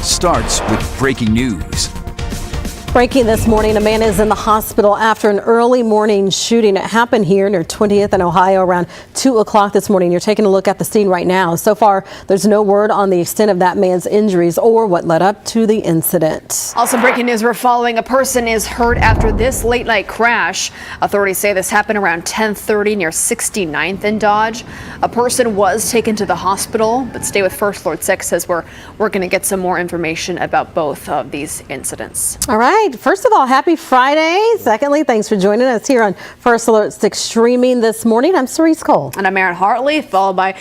starts with breaking news. Breaking this morning, a man is in the hospital after an early morning shooting. It happened here near 20th and Ohio around 2 o'clock this morning. You're taking a look at the scene right now. So far, there's no word on the extent of that man's injuries or what led up to the incident. Also breaking news we're following. A person is hurt after this late night crash. Authorities say this happened around 10:30 near 69th and Dodge. A person was taken to the hospital, but Stay with First Alert 6 says we're going to get some more information about both of these incidents. All right. First of all, happy Friday. Secondly, thanks for joining us here on First Alert 6 streaming this morning. I'm Cerise Cole. And I'm Erin Hartley, followed by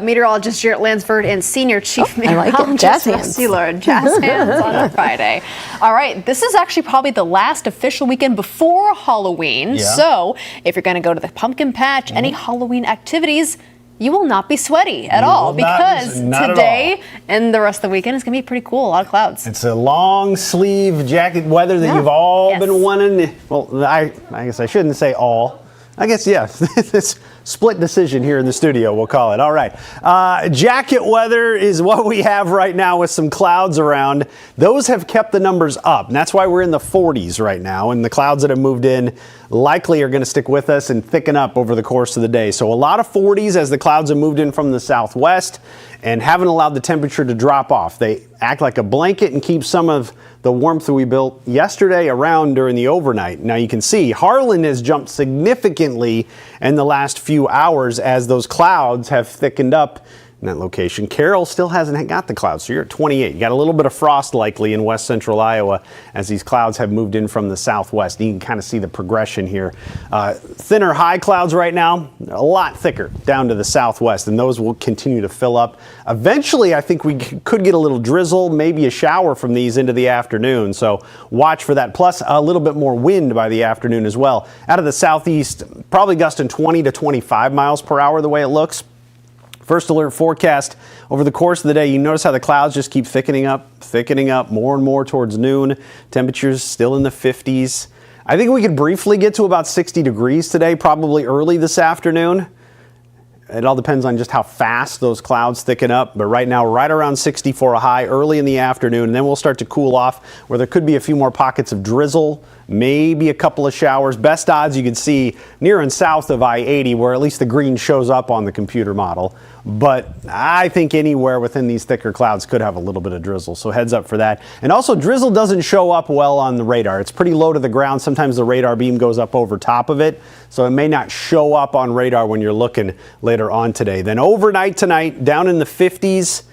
meteorologist Jarrett Lansford and senior chief meteorologist Jazz hands. Jazz hands on a Friday. All right, this is actually probably the last official weekend before Halloween. Yeah. So if you're going to go to the pumpkin patch, any Halloween activities, you will not be sweaty at all because today and the rest of the weekend is going to be pretty cool. A lot of clouds. It's a long sleeve jacket weather that you've all been wanting. Well, I guess I shouldn't say all. I guess, yeah, this split decision here in the studio, we'll call it. All right. Jacket weather is what we have right now with some clouds around. Those have kept the numbers up, and that's why we're in the 40s right now. And the clouds that have moved in likely are going to stick with us and thicken up over the course of the day. So a lot of 40s as the clouds have moved in from the southwest and haven't allowed the temperature to drop off. They act like a blanket and keep some of the warmth that we built yesterday around during the overnight. Now you can see Harlan has jumped significantly in the last few hours as those clouds have thickened up in that location. Carroll still hasn't got the clouds, so you're at 28. You got a little bit of frost likely in west central Iowa as these clouds have moved in from the southwest. You can kind of see the progression here. Thinner high clouds right now, a lot thicker down to the southwest, and those will continue to fill up. Eventually, I think we could get a little drizzle, maybe a shower from these into the afternoon, so watch for that. Plus, a little bit more wind by the afternoon as well. Out of the southeast, probably gusting 20 to 25 miles per hour the way it looks. First alert forecast over the course of the day, you notice how the clouds just keep thickening up more and more towards noon. Temperatures still in the 50s. I think we could briefly get to about 60 degrees today, probably early this afternoon. It all depends on just how fast those clouds thicken up. But right now, right around 60 for a high early in the afternoon. And then we'll start to cool off where there could be a few more pockets of drizzle, maybe a couple of showers. Best odds you can see near and south of I-80 where at least the green shows up on the computer model. But I think anywhere within these thicker clouds could have a little bit of drizzle. So heads up for that. And also drizzle doesn't show up well on the radar. It's pretty low to the ground. Sometimes the radar beam goes up over top of it. So it may not show up on radar when you're looking later on today. Then overnight tonight, down in the 50s,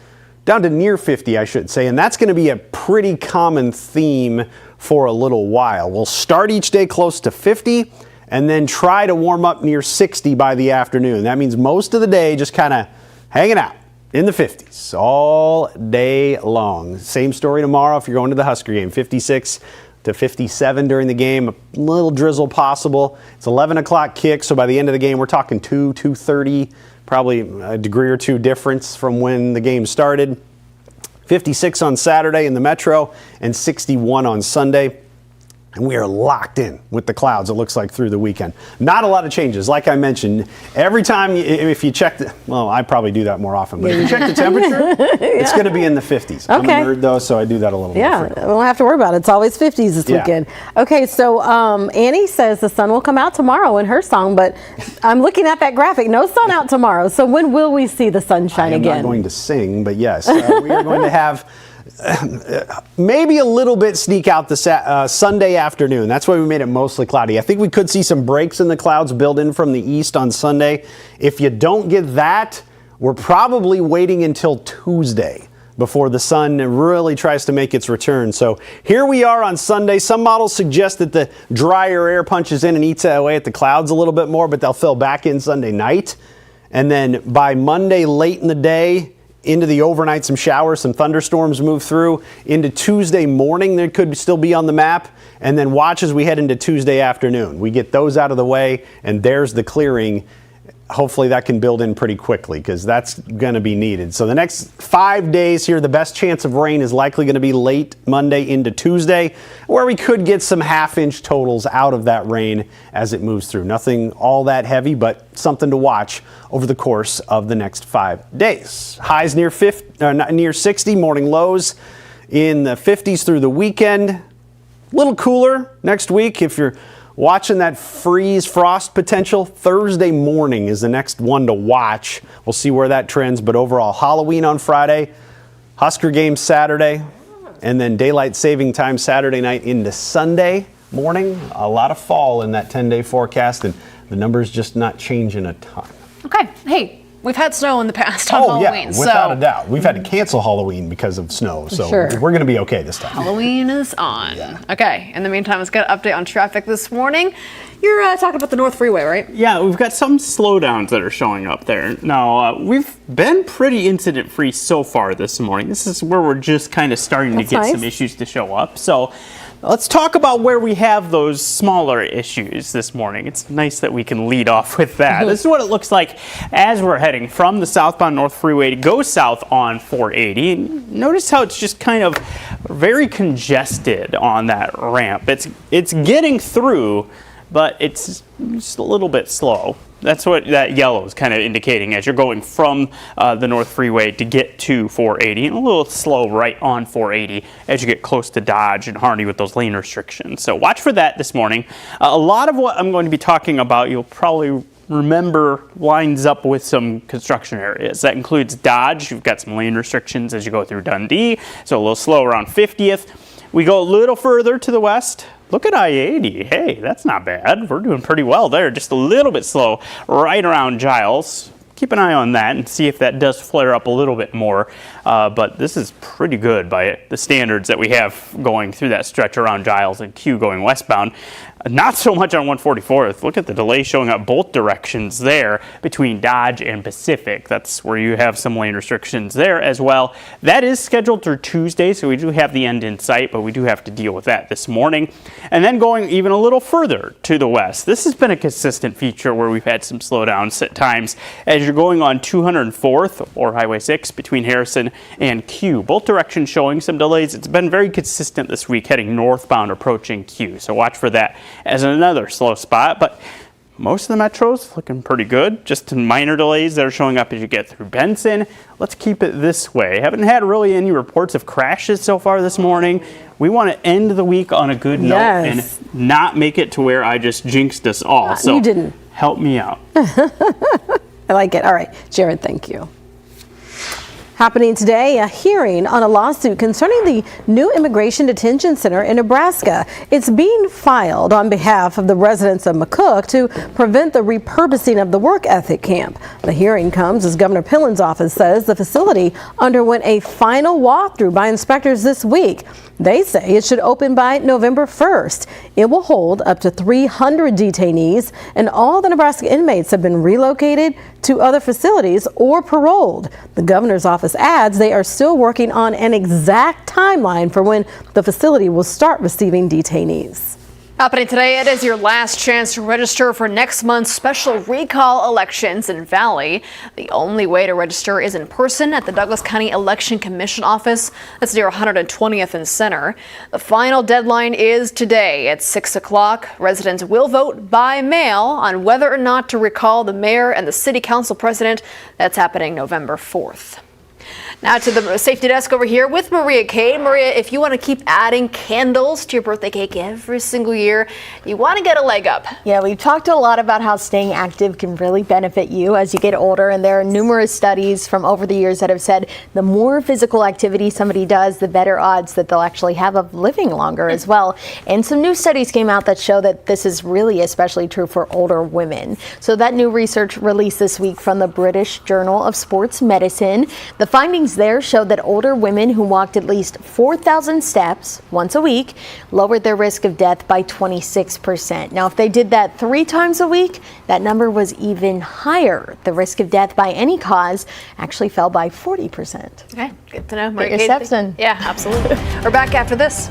down to near 50, I should say. And that's going to be a pretty common theme for a little while. We'll start each day close to 50 and then try to warm up near 60 by the afternoon. That means most of the day just kind of hanging out in the 50s all day long. Same story tomorrow if you're going to the Husker game. 56 to 57 during the game. A little drizzle possible. It's 11 o'clock kick, so by the end of the game we're talking 2:30, probably a degree or two difference from when the game started. 56 on Saturday in the Metro and 61 on Sunday. And we are locked in with the clouds, it looks like, through the weekend. Not a lot of changes. Like I mentioned, every time, if you check, well, I probably do that more often, but if you check the temperature, it's going to be in the 50s. Okay. I'm a nerd, though, so I do that a little more frequently. We don't have to worry about it. It's always 50s this weekend. Okay, so Annie says the sun will come out tomorrow in her song, but I'm looking at that graphic. No sun out tomorrow. So when will we see the sunshine again? I'm not going to sing, but yes, we are going to have maybe a little bit sneak out the Sunday afternoon. That's why we made it mostly cloudy. I think we could see some breaks in the clouds build in from the east on Sunday. If you don't get that, we're probably waiting until Tuesday before the sun really tries to make its return. So here we are on Sunday. Some models suggest that the drier air punches in and eats away at the clouds a little bit more, but they'll fill back in Sunday night. And then by Monday late in the day, into the overnight, some showers, some thunderstorms move through. Into Tuesday morning, there could still be on the map. And then watch as we head into Tuesday afternoon. We get those out of the way, and there's the clearing. Hopefully that can build in pretty quickly because that's going to be needed. So the next 5 days here, the best chance of rain is likely going to be late Monday into Tuesday, where we could get some half-inch totals out of that rain as it moves through. Nothing all that heavy, but something to watch over the course of the next 5 days. Highs near 60, morning lows in the 50s through the weekend. A little cooler next week if you're watching that freeze frost potential. Thursday morning is the next one to watch. We'll see where that trends, but overall Halloween on Friday, Husker game Saturday, and then daylight saving time Saturday night into Sunday morning. A lot of fall in that 10-day forecast, and the numbers just not changing a ton. Okay. Hey, we've had snow in the past on Halloween. Yeah, without a doubt. We've had to cancel Halloween because of snow, so we're going to be okay this time. Halloween is on. Yeah. Okay. In the meantime, let's get an update on traffic this morning. You're talking about the North Freeway, right? Yeah, we've got some slowdowns that are showing up there. Now, we've been pretty incident-free so far this morning. This is where we're just kind of starting to get some issues to show up. So let's talk about where we have those smaller issues this morning. It's nice that we can lead off with that. This is what it looks like as we're heading from the southbound North Freeway to go south on 480. And notice how it's just kind of very congested on that ramp. It's getting through, but it's just a little bit slow. That's what that yellow is kind of indicating as you're going from the North Freeway to get to 480, and a little slow right on 480 as you get close to Dodge and Harney with those lane restrictions. So watch for that this morning. A lot of what I'm going to be talking about, you'll probably remember, lines up with some construction areas. That includes Dodge. You've got some lane restrictions as you go through Dundee, so a little slow around 50th. We go a little further to the west. Look at I-80. Hey, that's not bad. We're doing pretty well there. Just a little bit slow right around Giles. Keep an eye on that and see if that does flare up a little bit more. But this is pretty good by the standards that we have going through that stretch around Giles and Q going westbound. Not so much on 144th. Look at the delay showing up both directions there between Dodge and Pacific. That's where you have some lane restrictions there as well. That is scheduled through Tuesday, so we do have the end in sight, but we do have to deal with that this morning. And then going even a little further to the west, this has been a consistent feature where we've had some slowdowns at times as you're going on 204th or Highway 6 between Harrison and Q. Both directions showing some delays. It's been very consistent this week heading northbound approaching Q, so watch for that as another slow spot, but most of the metros looking pretty good. Just minor delays that are showing up as you get through Benson. Let's keep it this way. Haven't had really any reports of crashes so far this morning. We want to end the week on a good note and not make it to where I just jinxed us all. So you didn't. Help me out. I like it. All right, Jared, thank you. Happening today, a hearing on a lawsuit concerning the new immigration detention center in Nebraska. It's being filed on behalf of the residents of McCook to prevent the repurposing of the work ethic camp. The hearing comes as Governor Pillen's office says the facility underwent a final walkthrough by inspectors this week. They say it should open by November 1st. It will hold up to 300 detainees, and all the Nebraska inmates have been relocated to other facilities or paroled. The governor's office adds they are still working on an exact timeline for when the facility will start receiving detainees. Happening today, it is your last chance to register for next month's special recall elections in Valley. The only way to register is in person at the Douglas County Election Commission office. That's near 120th and Center. The final deadline is today at 6 o'clock. Residents will vote by mail on whether or not to recall the mayor and the city council president. That's happening November 4th. Now to the safety desk over here with Maria Kay. Maria, if you want to keep adding candles to your birthday cake every single year, you want to get a leg up. Yeah, we've talked a lot about how staying active can really benefit you as you get older, and there are numerous studies from over the years that have said the more physical activity somebody does, the better odds that they'll actually have of living longer as well. And some new studies came out that show that this is really especially true for older women. So that new research released this week from the British Journal of Sports Medicine. The findings there showed that older women who walked at least 4,000 steps once a week lowered their risk of death by 26%. Now, if they did that 3 times a week, that number was even higher. The risk of death by any cause actually fell by 40%. Okay, good to know. Get your steps in. Yeah, absolutely. We're back after this.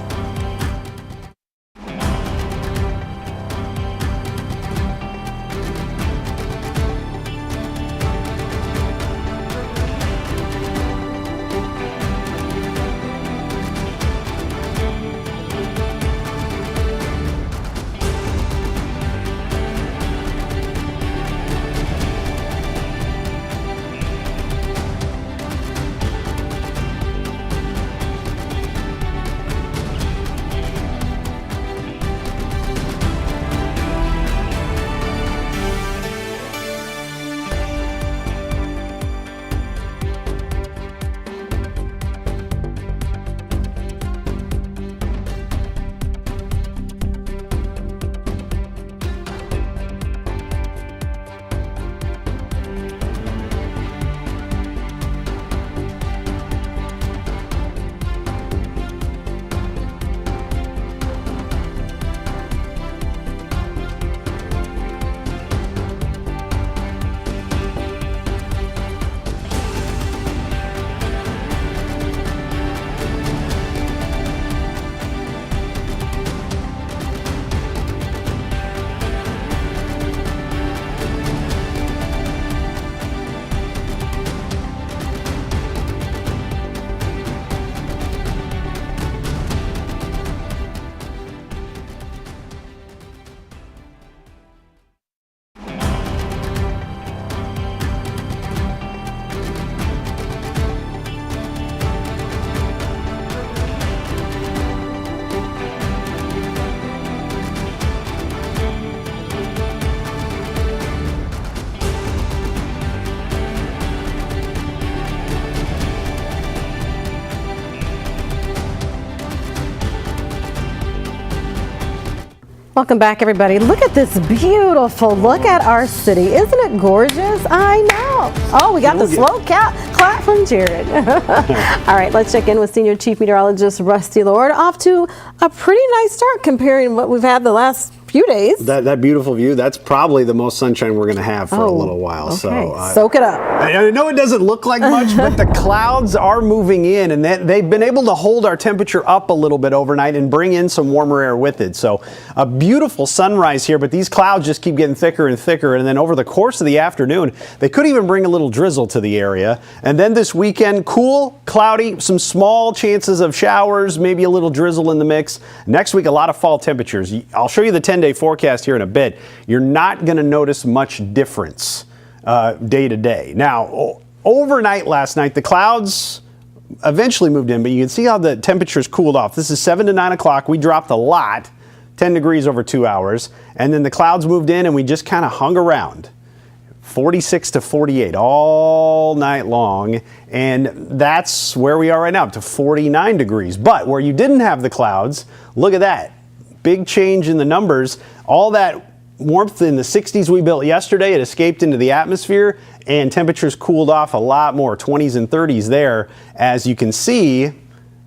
Welcome back, everybody. Look at this beautiful look at our city. Isn't it gorgeous? I know. Oh, we got the slow clap from Jared. All right, let's check in with Senior Chief Meteorologist Rusty Lord. Off to a pretty nice start comparing what we've had the last few days. That beautiful view, that's probably the most sunshine we're going to have for a little while. Okay. So soak it up. I know it doesn't look like much, but the clouds are moving in, and they've been able to hold our temperature up a little bit overnight and bring in some warmer air with it. So a beautiful sunrise here, but these clouds just keep getting thicker and thicker, and then over the course of the afternoon, they could even bring a little drizzle to the area. And then this weekend, cool, cloudy, some small chances of showers, maybe a little drizzle in the mix. Next week, a lot of fall temperatures. I'll show you the 10-day forecast here in a bit. You're not going to notice much difference day to day. Now, overnight last night, the clouds eventually moved in, but you can see how the temperatures cooled off. This is 7 to 9 o'clock. We dropped a lot, 10 degrees over 2 hours, and then the clouds moved in and we just kind of hung around. 46 to 48 all night long, and that's where we are right now, up to 49 degrees. But where you didn't have the clouds, look at that. Big change in the numbers. All that warmth in the 60s we built yesterday, it escaped into the atmosphere, and temperatures cooled off a lot more, 20s and 30s there. As you can see,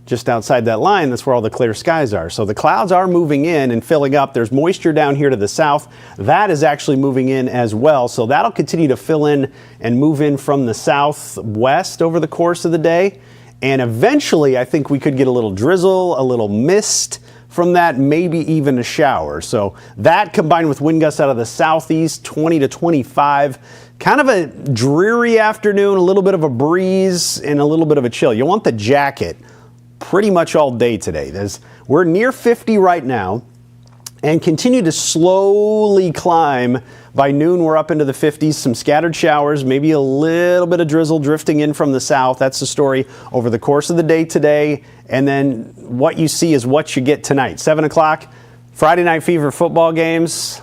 just outside that line, that's where all the clear skies are. So the clouds are moving in and filling up. There's moisture down here to the south. That is actually moving in as well. So that'll continue to fill in and move in from the southwest over the course of the day. And eventually, I think we could get a little drizzle, a little mist from that, maybe even a shower. So that combined with wind gusts out of the southeast, 20 to 25, kind of a dreary afternoon, a little bit of a breeze and a little bit of a chill. You want the jacket pretty much all day today. We're near 50 right now and continue to slowly climb. By noon, we're up into the 50s, some scattered showers, maybe a little bit of drizzle drifting in from the south. That's the story over the course of the day today. And then what you see is what you get tonight. 7 o'clock, Friday Night Fever football games.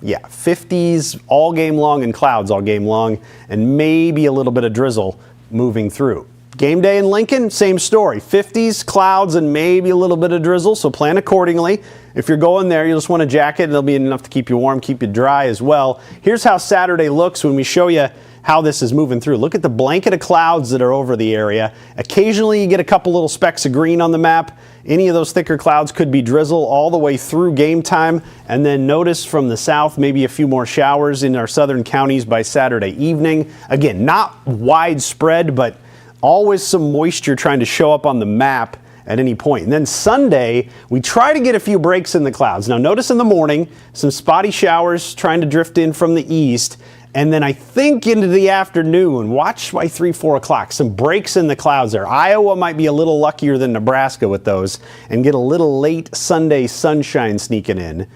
Yeah, 50s all game long and clouds all game long, and maybe a little bit of drizzle moving through. Game day in Lincoln, same story. 50s, clouds, and maybe a little bit of drizzle, so plan accordingly. If you're going there, you just want a jacket, and it'll be enough to keep you warm, keep you dry as well. Here's how Saturday looks when we show you how this is moving through. Look at the blanket of clouds that are over the area. Occasionally, you get a couple little specks of green on the map. Any of those thicker clouds could be drizzle all the way through game time. And then notice from the south, maybe a few more showers in our southern counties by Saturday evening. Again, not widespread, but always some moisture trying to show up on the map at any point. And then Sunday, we try to get a few breaks in the clouds. Now notice in the morning, some spotty showers trying to drift in from the east. And then I think into the afternoon, watch by 3, 4 o'clock, some breaks in the clouds there. Iowa might be a little luckier than Nebraska with those and get a little late Sunday sunshine sneaking in.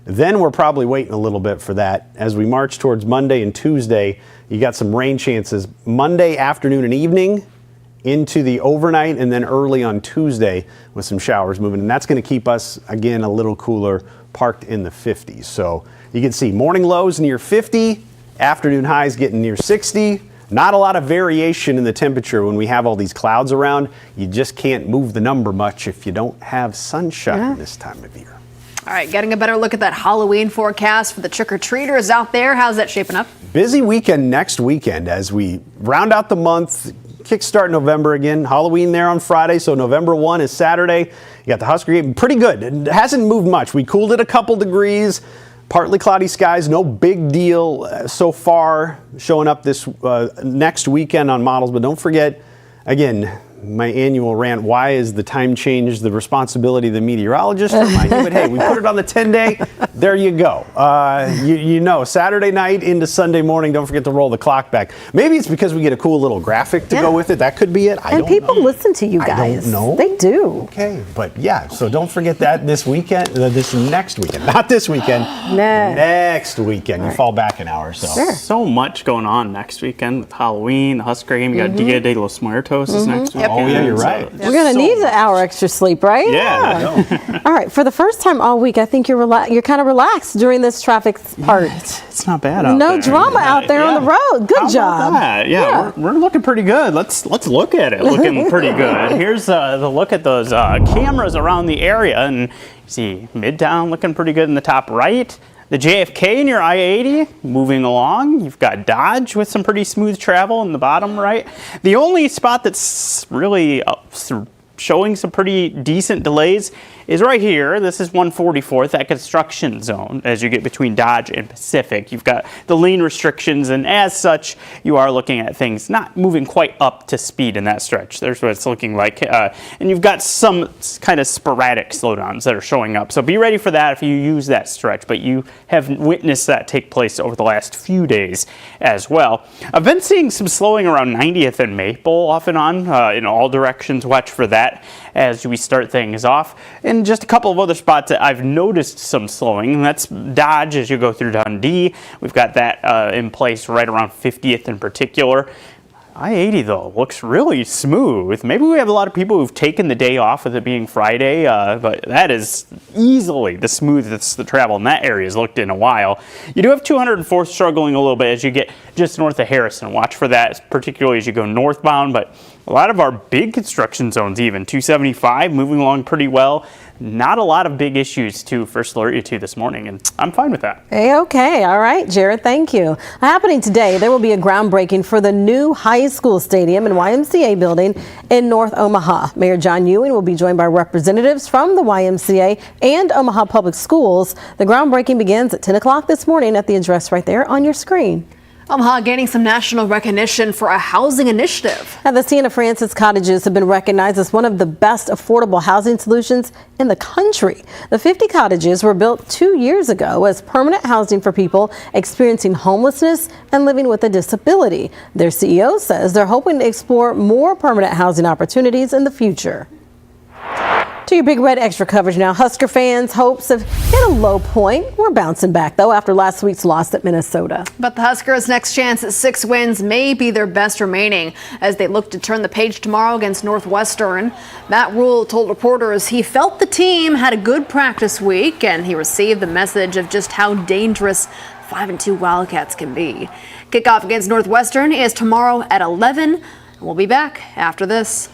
Then we're probably waiting a little bit for that. As we march towards Monday and Tuesday, you got some rain chances Monday afternoon and evening into the overnight, and then early on Tuesday with some showers moving. And that's going to keep us, again, a little cooler, parked in the 50s. So you can see morning lows near 50, afternoon highs getting near 60. Not a lot of variation in the temperature when we have all these clouds around. You just can't move the number much if you don't have sunshine this time of year. All right, getting a better look at that Halloween forecast for the trick-or-treaters out there. How's that shaping up? Busy weekend next weekend as we round out the month, kickstart November again. Halloween there on Friday, so November 1 is Saturday. You got the Husker game, pretty good. It hasn't moved much. We cooled it a couple degrees. Partly cloudy skies, no big deal so far showing up this next weekend on models. But don't forget, again, my annual rant, why is the time change the responsibility of the meteorologist? Remind you, but hey, we put it on the 10-day. There you go. You know, Saturday night into Sunday morning, don't forget to roll the clock back. Maybe it's because we get a cool little graphic to go with it. That could be it. And people listen to you guys. I don't know. They do. Okay, but yeah, so don't forget that this weekend, this next weekend, not this weekend, next weekend. You fall back an hour or so. So much going on next weekend with Halloween, the Husker game. You got Dia de los Muertos is next week. Yep. Oh, yeah, you're right. We're going to need an hour extra sleep, right? Yeah. All right. For the first time all week, I think you're kind of relaxed during this traffic part. It's not bad out there. No drama out there on the road. Good How job. about that? Yeah, we're looking pretty good. Let's look at it. Looking pretty good. Here's the look at those cameras around the area, and you see Midtown looking pretty good in the top right. The JFK near I-80 moving along. You've got Dodge with some pretty smooth travel in the bottom right. The only spot that's really showing some pretty decent delays is right here. This is 144th, that construction zone. As you get between Dodge and Pacific, you've got the lane restrictions, and as such, you are looking at things not moving quite up to speed in that stretch. There's what it's looking like. And you've got some kind of sporadic slowdowns that are showing up. So be ready for that if you use that stretch, but you have witnessed that take place over the last few days as well. I've been seeing some slowing around 90th and Maple off and on in all directions. Watch for that as we start things off. And just a couple of other spots that I've noticed some slowing, and that's Dodge as you go through Dundee. We've got that in place right around 50th in particular. I-80 though looks really smooth. Maybe we have a lot of people who've taken the day off with it being Friday, but that is easily the smoothest the travel in that area has looked in a while. You do have 204th struggling a little bit as you get just north of Harrison. Watch for that, particularly as you go northbound, but a lot of our big construction zones even. 275 moving along pretty well. Not a lot of big issues to first alert you to this morning, and I'm fine with that. Okay. All right, Jared, thank you. Happening today, there will be a groundbreaking for the new high school stadium and YMCA building in North Omaha. Mayor John Ewing will be joined by representatives from the YMCA and Omaha Public Schools. The groundbreaking begins at 10 o'clock this morning at the address right there on your screen. Omaha gaining some national recognition for a housing initiative. Now, the Sienna Francis cottages have been recognized as one of the best affordable housing solutions in the country. The 50 cottages were built 2 years ago as permanent housing for people experiencing homelessness and living with a disability. Their CEO says they're hoping to explore more permanent housing opportunities in the future. To your Big Red Extra coverage now. Husker fans' hopes have hit a low point. We're bouncing back, though, after last week's loss at Minnesota. But the Huskers' next chance at 6 wins may be their best remaining as they look to turn the page tomorrow against Northwestern. Matt Rule told reporters he felt the team had a good practice week, and he received the message of just how dangerous 5-2 Wildcats can be. Kickoff against Northwestern is tomorrow at 11, and we'll be back after this.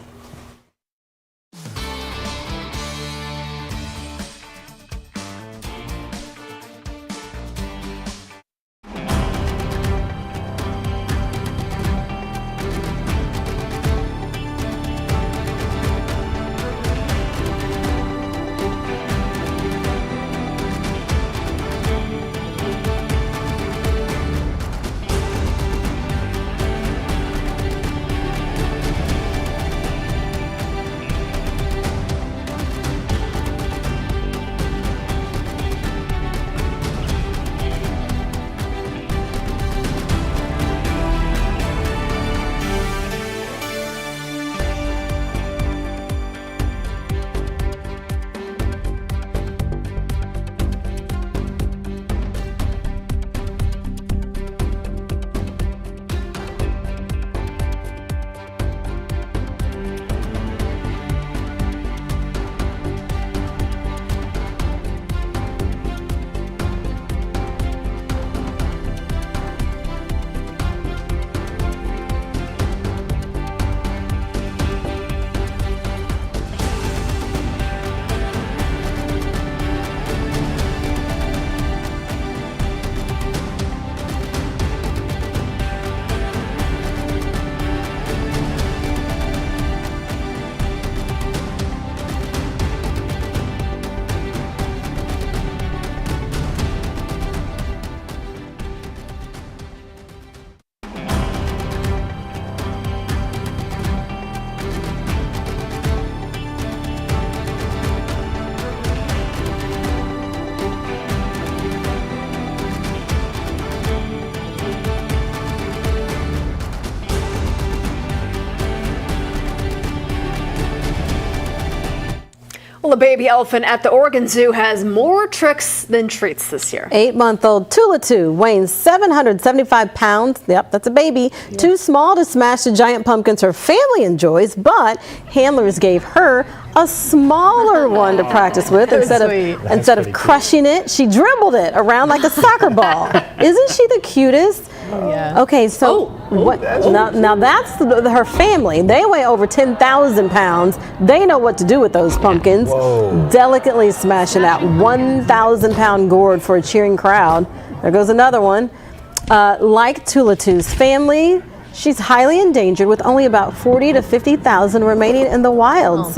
Well, the baby elephant at the Oregon Zoo has more tricks than treats this year. 8-month-old Tulatu weighing 775 pounds. Yep, that's a baby. Yeah. Too small to smash the giant pumpkins her family enjoys, but handlers gave her a smaller one to practice with. Instead of crushing it, she dribbled it around like a soccer ball. Isn't she the cutest? Yeah. Okay, so now that's her family. They weigh over 10,000 pounds. They know what to do with those pumpkins. Whoa. Delicately smashing that 1,000-pound gourd for a cheering crowd. There goes another one. Like Tulatu's family, she's highly endangered with only about 40 to 50,000 remaining in the wild.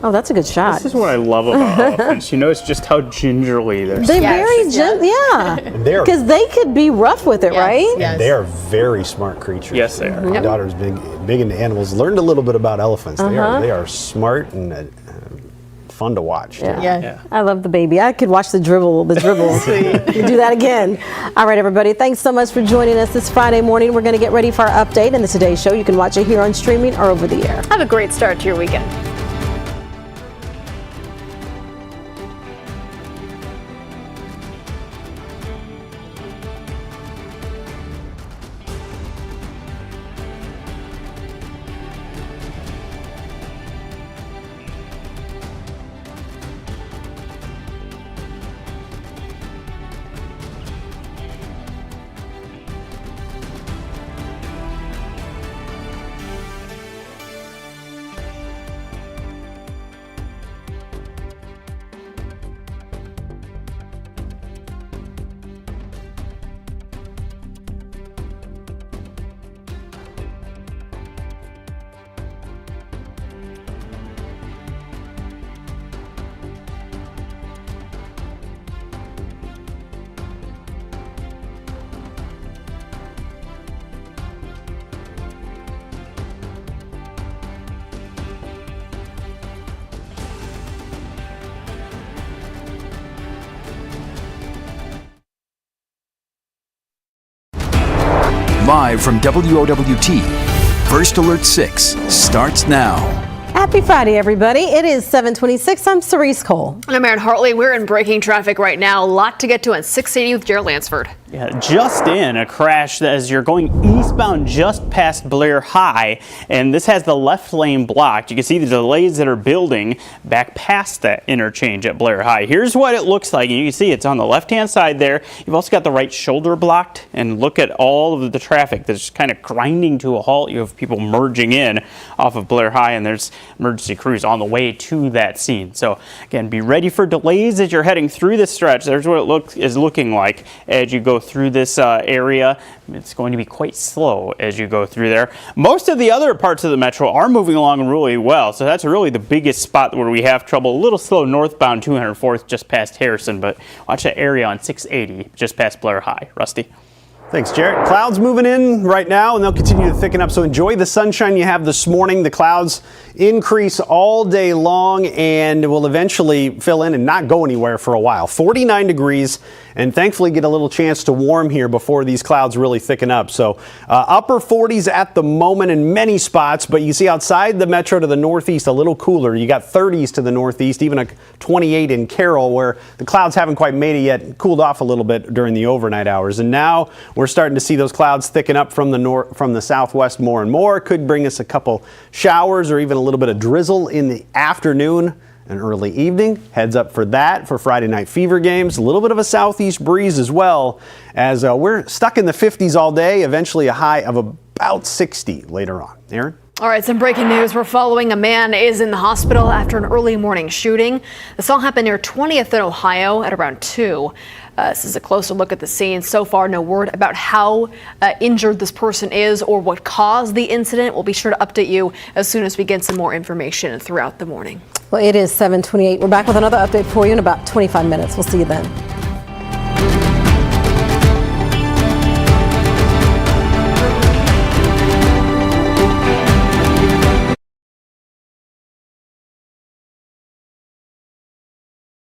Oh, that's a good shot. This is what I love about elephants. You notice just how gingerly they're. They're very gentle, yeah. Because they could be rough with it, right? Yes. They are very smart creatures. Yes, they are. My daughter's big into animals. Learned a little bit about elephants. They are smart and fun to watch. Yeah. I love the baby. I could watch the dribble. You do that again. All right, everybody. Thanks so much for joining us this Friday morning. We're going to get ready for our update in the Today Show. You can watch it here on streaming or over the air. Have a great start to your weekend. Live from WOWT, First Alert 6 starts now. Happy Friday, everybody. It is 7:26. I'm Cerise Cole. And I'm Erin Hartley. We're in breaking traffic right now. A lot to get to on 680 with Jared Lansford. Yeah, just in a crash as you're going eastbound just past Blair High, and this has the left lane blocked. You can see the delays that are building back past that interchange at Blair High. Here's what it looks like, and you can see it's on the left-hand side there. You've also got the right shoulder blocked, and look at all of the traffic that's kind of grinding to a halt. You have people merging in off of Blair High, and there's emergency crews on the way to that scene. So again, be ready for delays as you're heading through this stretch. There's what it is looking like as you go through this area. It's going to be quite slow as you go through there. Most of the other parts of the metro are moving along really well, so that's really the biggest spot where we have trouble. A little slow northbound 204th just past Harrison, but watch that area on 680 just past Blair High. Rusty. Thanks, Jarrett. Clouds moving in right now, and they'll continue to thicken up, so enjoy the sunshine you have this morning. The clouds increase all day long and will eventually fill in and not go anywhere for a while. 49 degrees, and thankfully get a little chance to warm here before these clouds really thicken up. So upper 40s at the moment in many spots, but you see outside the metro to the northeast a little cooler. You got 30s to the northeast, even a 28 in Carroll, where the clouds haven't quite made it yet, cooled off a little bit during the overnight hours. And now we're starting to see those clouds thicken up from the southwest more and more. Could bring us a couple showers or even a little bit of drizzle in the afternoon and early evening. Heads up for that for Friday night fever games. A little bit of a southeast breeze as well, as we're stuck in the 50s all day, eventually a high of about 60 later on. Erin? All right, some breaking news. We're following a man is in the hospital after an early morning shooting. This all happened near 20th in Ohio at around 2. This is a closer look at the scene. So far, no word about how injured this person is or what caused the incident. We'll be sure to update you as soon as we get some more information throughout the morning. Well, it is 7:28. We're back with another update for you in about 25 minutes. We'll see you then.